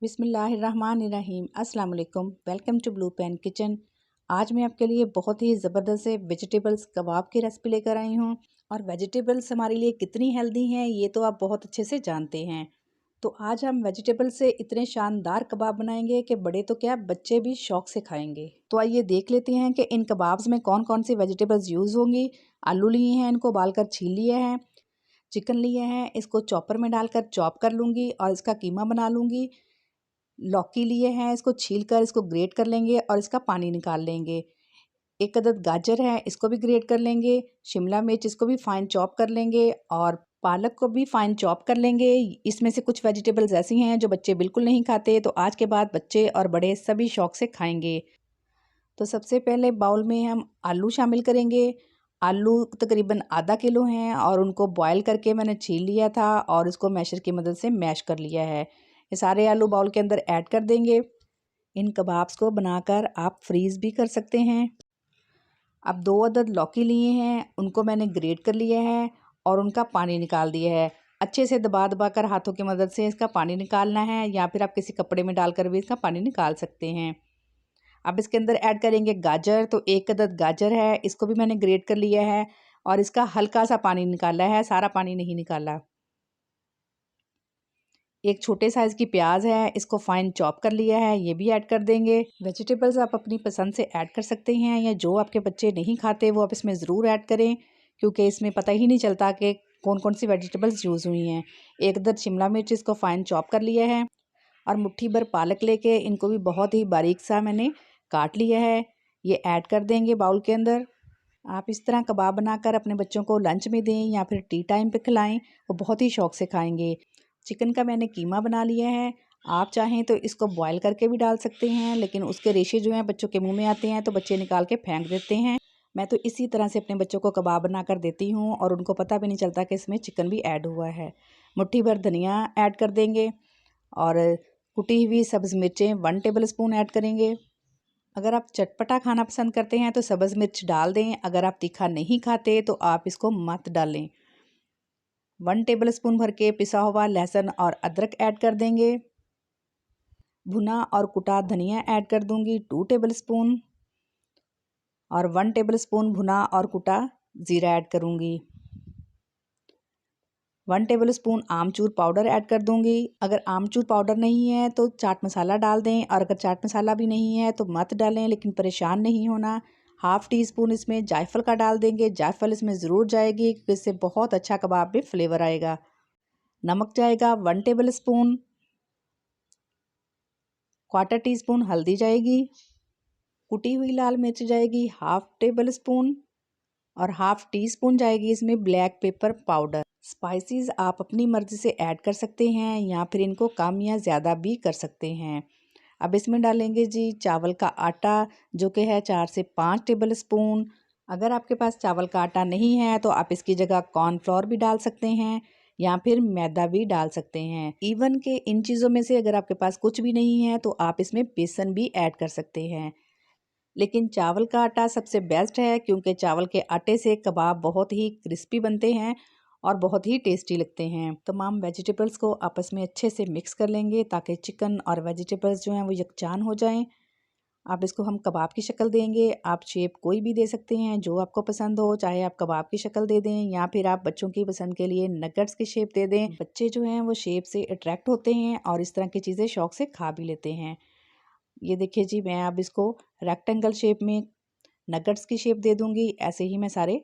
बिस्मिल्लाहिर्रहमानिर्रहीम। अस्सलाम वालेकुम। Welcome to Blue Pen Kitchen. आज मैं आपके लिए बहुत ही ज़बरदस्त से वेजिटेबल्स कबाब की रेसिपी लेकर आई हूँ। और वेजिटेबल्स हमारे लिए कितनी हेल्दी हैं ये तो आप बहुत अच्छे से जानते हैं। तो आज हम वेजिटेबल से इतने शानदार कबाब बनाएंगे कि बड़े तो क्या बच्चे भी शौक से खाएंगे। तो आइए देख लेते हैं कि इन कबाब्स में कौन कौन सी वेजिटेबल्स यूज़ होंगी। आलू लिए हैं, इनको उबालकर छील लिए हैं। चिकन लिए हैं, इसको चॉपर में डालकर चॉप कर लूँगी और इसका कीमा बना लूँगी। लौकी लिए हैं, इसको छीलकर इसको ग्रेट कर लेंगे और इसका पानी निकाल लेंगे। एक अदद गाजर है, इसको भी ग्रेट कर लेंगे। शिमला मिर्च, इसको भी फाइन चॉप कर लेंगे और पालक को भी फाइन चॉप कर लेंगे। इसमें से कुछ वेजिटेबल्स ऐसी हैं जो बच्चे बिल्कुल नहीं खाते, तो आज के बाद बच्चे और बड़े सभी शौक से खाएंगे। तो सबसे पहले बाउल में हम आलू शामिल करेंगे। आलू तकरीबन आधा किलो हैं और उनको बॉयल करके मैंने छील लिया था और इसको मैशर की मदद से मैश कर लिया है। ये सारे आलू बाउल के अंदर ऐड कर देंगे। इन कबाब्स को बनाकर आप फ्रीज़ भी कर सकते हैं। अब 2 अदद लौकी लिए हैं, उनको मैंने ग्रेट कर लिया है और उनका पानी निकाल दिया है। अच्छे से दबा दबा कर हाथों की मदद से इसका पानी निकालना है, या फिर आप किसी कपड़े में डालकर भी इसका पानी निकाल सकते हैं। अब इसके अंदर ऐड करेंगे गाजर। तो 1 अदद गाजर है, इसको भी मैंने ग्रेट कर लिया है और इसका हल्का सा पानी निकाला है, सारा पानी नहीं निकाला। एक छोटे साइज़ की प्याज है, इसको फाइन चॉप कर लिया है, ये भी ऐड कर देंगे। वेजिटेबल्स आप अपनी पसंद से ऐड कर सकते हैं, या जो आपके बच्चे नहीं खाते वो आप इसमें ज़रूर ऐड करें, क्योंकि इसमें पता ही नहीं चलता कि कौन कौन सी वेजिटेबल्स यूज़ हुई हैं। एक अदद शिमला मिर्च, इसको फाइन चॉप कर लिया है और मुट्ठी भर पालक लेके इनको भी बहुत ही बारीक सा मैंने काट लिया है, ये ऐड कर देंगे बाउल के अंदर। आप इस तरह कबाब बनाकर अपने बच्चों को लंच में दें या फिर टी टाइम पे खिलाएं, वो बहुत ही शौक से खाएंगे। चिकन का मैंने कीमा बना लिया है। आप चाहें तो इसको बॉयल करके भी डाल सकते हैं, लेकिन उसके रेशे जो हैं बच्चों के मुंह में आते हैं तो बच्चे निकाल के फेंक देते हैं। मैं तो इसी तरह से अपने बच्चों को कबाब बना कर देती हूँ और उनको पता भी नहीं चलता कि इसमें चिकन भी ऐड हुआ है। मुट्ठी भर धनिया ऐड कर देंगे और कुटी हुई सब्ज़ मिर्चें 1 टेबल स्पून ऐड करेंगे। अगर आप चटपटा खाना पसंद करते हैं तो सब्ज़ मिर्च डाल दें, अगर आप तीखा नहीं खाते तो आप इसको मत डालें। 1 टेबल स्पून भर के पिसा हुआ लहसुन और अदरक ऐड कर देंगे। भुना और कुटा धनिया ऐड कर दूंगी 2 टेबल स्पून और 1 टेबल स्पून भुना और कुटा ज़ीरा ऐड करूंगी। 1 टेबल स्पून आमचूर पाउडर ऐड कर दूंगी। अगर आमचूर पाउडर नहीं है तो चाट मसाला डाल दें, और अगर चाट मसाला भी नहीं है तो मत डालें, लेकिन परेशान नहीं होना। हाफ़ टी स्पून इसमें जायफल का डाल देंगे। जायफल इसमें ज़रूर जाएगी क्योंकि इससे बहुत अच्छा कबाब में फ्लेवर आएगा। नमक जाएगा 1 टेबल स्पून। 1/4 टी स्पून हल्दी जाएगी। कुटी हुई लाल मिर्च जाएगी 1/2 टेबल स्पून और 1/2 टी स्पून जाएगी इसमें ब्लैक पेपर पाउडर। स्पाइसेस आप अपनी मर्ज़ी से ऐड कर सकते हैं या फिर इनको कम या ज़्यादा भी कर सकते हैं। अब इसमें डालेंगे जी चावल का आटा, जो कि है 4 से 5 टेबल स्पून। अगर आपके पास चावल का आटा नहीं है तो आप इसकी जगह कॉर्नफ्लोर भी डाल सकते हैं या फिर मैदा भी डाल सकते हैं। इवन के इन चीज़ों में से अगर आपके पास कुछ भी नहीं है तो आप इसमें बेसन भी ऐड कर सकते हैं, लेकिन चावल का आटा सबसे बेस्ट है क्योंकि चावल के आटे से कबाब बहुत ही क्रिस्पी बनते हैं और बहुत ही टेस्टी लगते हैं। तमाम वेजिटेबल्स को आपस में अच्छे से मिक्स कर लेंगे ताकि चिकन और वेजिटेबल्स जो हैं वो यकजान हो जाएं। आप इसको हम कबाब की शक्ल देंगे। आप शेप कोई भी दे सकते हैं जो आपको पसंद हो, चाहे आप कबाब की शक्ल दे दें या फिर आप बच्चों की पसंद के लिए नगेट्स की शेप दे दें। बच्चे जो हैं वो शेप से अट्रैक्ट होते हैं और इस तरह की चीज़ें शौक से खा भी लेते हैं। ये देखिए जी, मैं अब इसको रेक्टेंगल शेप में नगेट्स की शेप दे दूंगी। ऐसे ही मैं सारे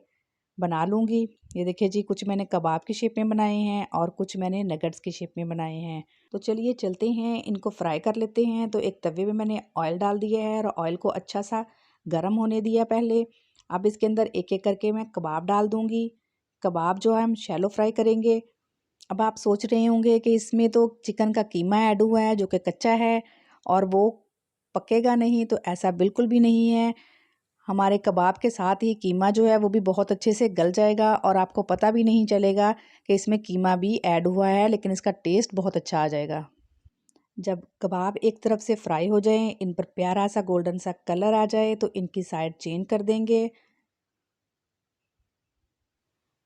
बना लूँगी। ये देखिए जी, कुछ मैंने कबाब की शेप में बनाए हैं और कुछ मैंने नगेट्स की शेप में बनाए हैं। तो चलिए चलते हैं, इनको फ्राई कर लेते हैं। तो एक तवे में मैंने ऑयल डाल दिया है और ऑयल को अच्छा सा गर्म होने दिया पहले। अब इसके अंदर एक एक करके मैं कबाब डाल दूँगी। कबाब जो है हम शैलो फ्राई करेंगे। अब आप सोच रहे होंगे कि इसमें तो चिकन का कीमा ऐड हुआ है जो कि कच्चा है और वो पकेगा नहीं, तो ऐसा बिल्कुल भी नहीं है। हमारे कबाब के साथ ही कीमा जो है वो भी बहुत अच्छे से गल जाएगा और आपको पता भी नहीं चलेगा कि इसमें कीमा भी ऐड हुआ है, लेकिन इसका टेस्ट बहुत अच्छा आ जाएगा। जब कबाब एक तरफ से फ्राई हो जाएं, इन पर प्यारा सा गोल्डन सा कलर आ जाए तो इनकी साइड चेंज कर देंगे।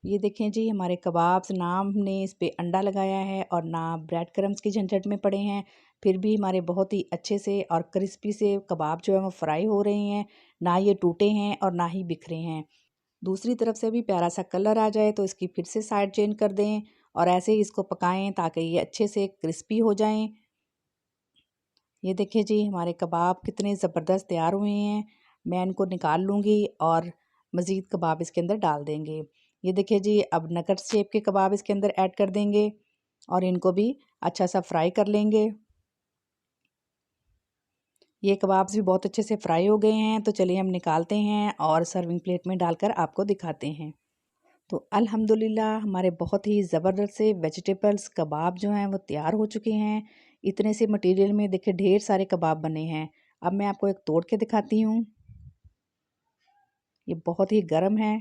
ये देखें जी, हमारे कबाब्स, ना हमने इस पे अंडा लगाया है और ना ब्रेड क्रम्स की झंझट में पड़े हैं, फिर भी हमारे बहुत ही अच्छे से और क्रिस्पी से कबाब जो है वो फ्राई हो रहे हैं, ना ये टूटे हैं और ना ही बिखरे हैं। दूसरी तरफ से भी प्यारा सा कलर आ जाए तो इसकी फिर से साइड चेंज कर दें और ऐसे ही इसको पकाएं ताकि ये अच्छे से क्रिस्पी हो जाएं। ये देखिए जी हमारे कबाब कितने ज़बरदस्त तैयार हुए हैं। मैं इनको निकाल लूँगी और मज़ीद कबाब इसके अंदर डाल देंगे। ये देखिए जी अब नगट शेप के कबाब इसके अंदर ऐड कर देंगे और इनको भी अच्छा सा फ्राई कर लेंगे। ये कबाब्स भी बहुत अच्छे से फ्राई हो गए हैं, तो चलिए हम निकालते हैं और सर्विंग प्लेट में डालकर आपको दिखाते हैं। तो अल्हम्दुलिल्लाह हमारे बहुत ही ज़बरदस्त से वेजिटेबल्स कबाब जो हैं वो तैयार हो चुके हैं। इतने से मटेरियल में देखिए ढेर सारे कबाब बने हैं। अब मैं आपको एक तोड़ के दिखाती हूँ। ये बहुत ही गर्म है।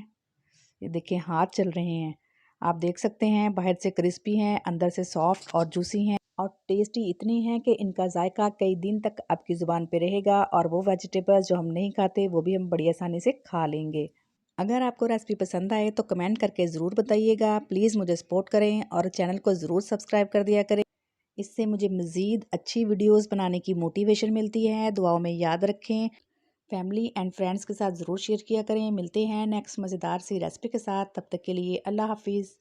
ये देखिए हाथ चल रहे हैं। आप देख सकते हैं बाहर से क्रिस्पी हैं, अंदर से सॉफ्ट और जूसी हैं और टेस्टी इतनी हैं कि इनका जायका कई दिन तक आपकी ज़ुबान पे रहेगा और वो वेजिटेबल्स जो हम नहीं खाते वो भी हम बड़ी आसानी से खा लेंगे। अगर आपको रेसिपी पसंद आए तो कमेंट करके ज़रूर बताइएगा। प्लीज़ मुझे सपोर्ट करें और चैनल को ज़रूर सब्सक्राइब कर दिया करें। इससे मुझे मज़ीद अच्छी वीडियोस बनाने की मोटिवेशन मिलती है। दुआओं में याद रखें। फैमिली एंड फ्रेंड्स के साथ ज़रूर शेयर किया करें। मिलते हैं नेक्स्ट मज़ेदार सी रेसिपी के साथ। तब तक के लिए अल्लाह हाफिज़।